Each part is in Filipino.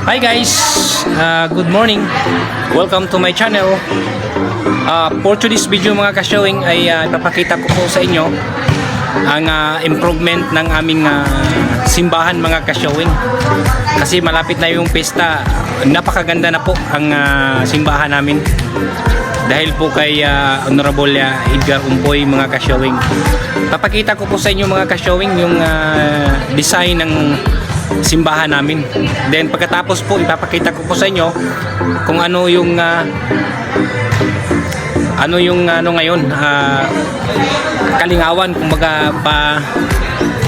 Hi guys, good morning. Welcome to my channel. For today's video mga ka-showing ay ipapakita ko po sa inyo ang improvement ng aming simbahan mga ka-showing. Kasi malapit na yung pesta, napakaganda na po ang simbahan namin. Dahil po kay Honorable Edgar Umpoy mga ka-showing. Papakita ko po sa inyo mga ka-showing yung design ng simbahan namin. Then pagkatapos po ipapakita ko po sa inyo kung ano yung ngayon kalingawan, kumbaga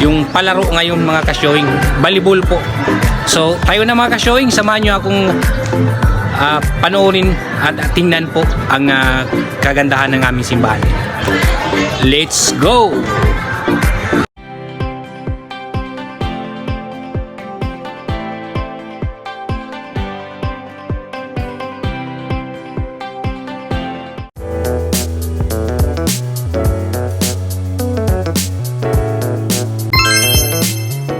yung palaro ngayon mga ka-showing, volleyball po. So tayo na mga ka-showing, samahan nyo akong panoorin at tingnan po ang kagandahan ng aming simbahan. Let's go!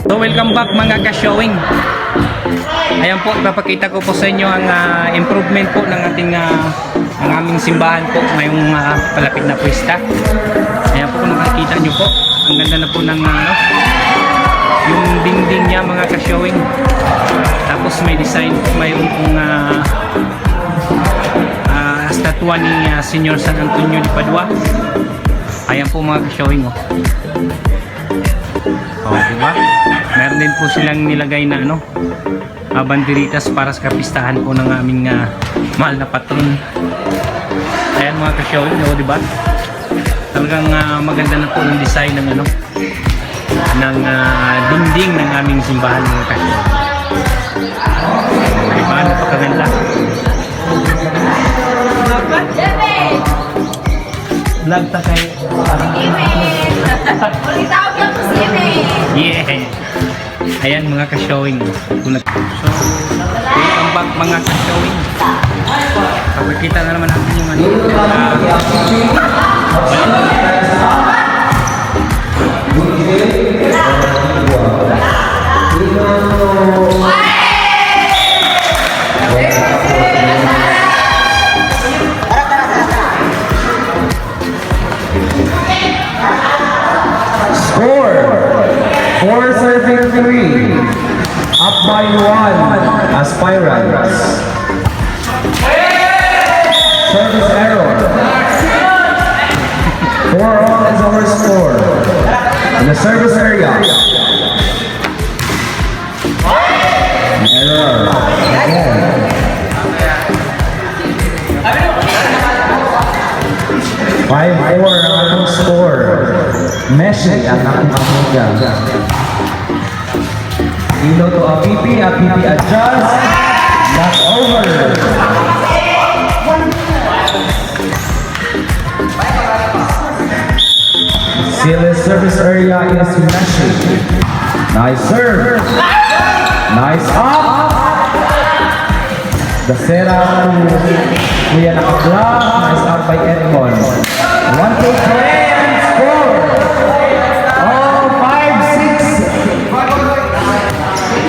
So welcome back mga ka-showing. Ayan po, ipapakita ko po sa inyo ang improvement po ng ating ang aming simbahan po ngayong palapit na pwesta. Ayan po, kung nakikita nyo po, ang ganda na po ng yung dingding niya mga ka-showing. Tapos may design po, mayroon pong statwa ni Senyor San Antonio de Padua. Ayan po mga ka-showing, diba? Meron din po silang nilagay na banderitas para sa kapistahan po ng aming mahal na patron. Ayan mga ka-showing, diba? Talagang maganda na po yung design ng ng dingding ng aming simbahan mga ka-showing. Diba? Napakaganda. Vlog ta kay yeah. Ayan mga ka-showing. So, welcome back mga ka-showing. Pakikita na naman natin yung Four serving three, up by one, aspirants. Service error. 4-all is our score. In the service area. Error. Again. 5-4 ang ating score. Messi ang ating amiga. Ilo to Apipi adjust. That's over. Silas service area is Messi. Nice serve. Nice up. The setup to Kuya Nakablock. Nice up by Edmond. 1-2 play and score. Oh, 5-6.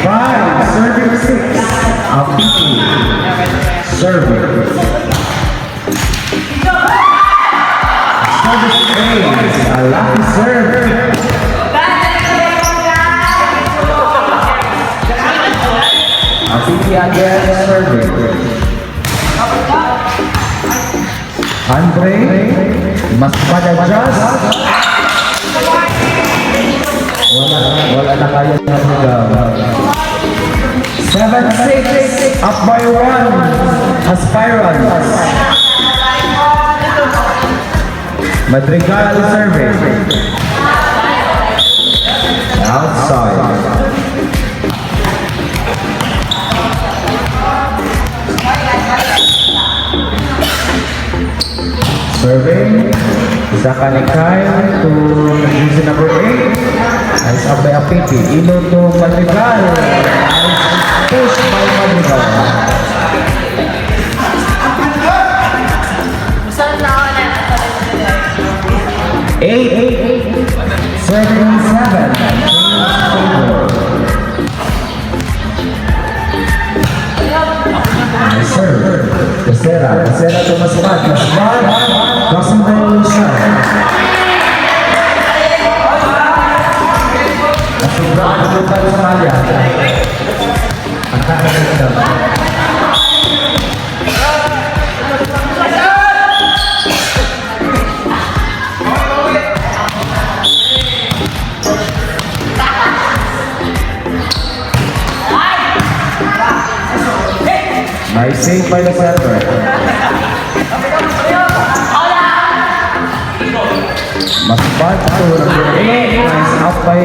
5 serving 6. Apipi serving. Service plays a lucky serve. Apipi again serving. Andre mas adjust. Wala na kaya na program. 7-6 up by 1 aspirants. Madrigal serving. Outside. Serving, Zaka ni Kyle to position number 8. Nice up by Apipi. Ilo to Madrigal. Nice push by Madrigal. 8 serving 7. Nice serve. Becerra to Masbad. Masbad. Crossing violation. Masubra ang lupa sa Malya. Ang kakaganda. Nice save by the center. Masbad to number 8. Nice up by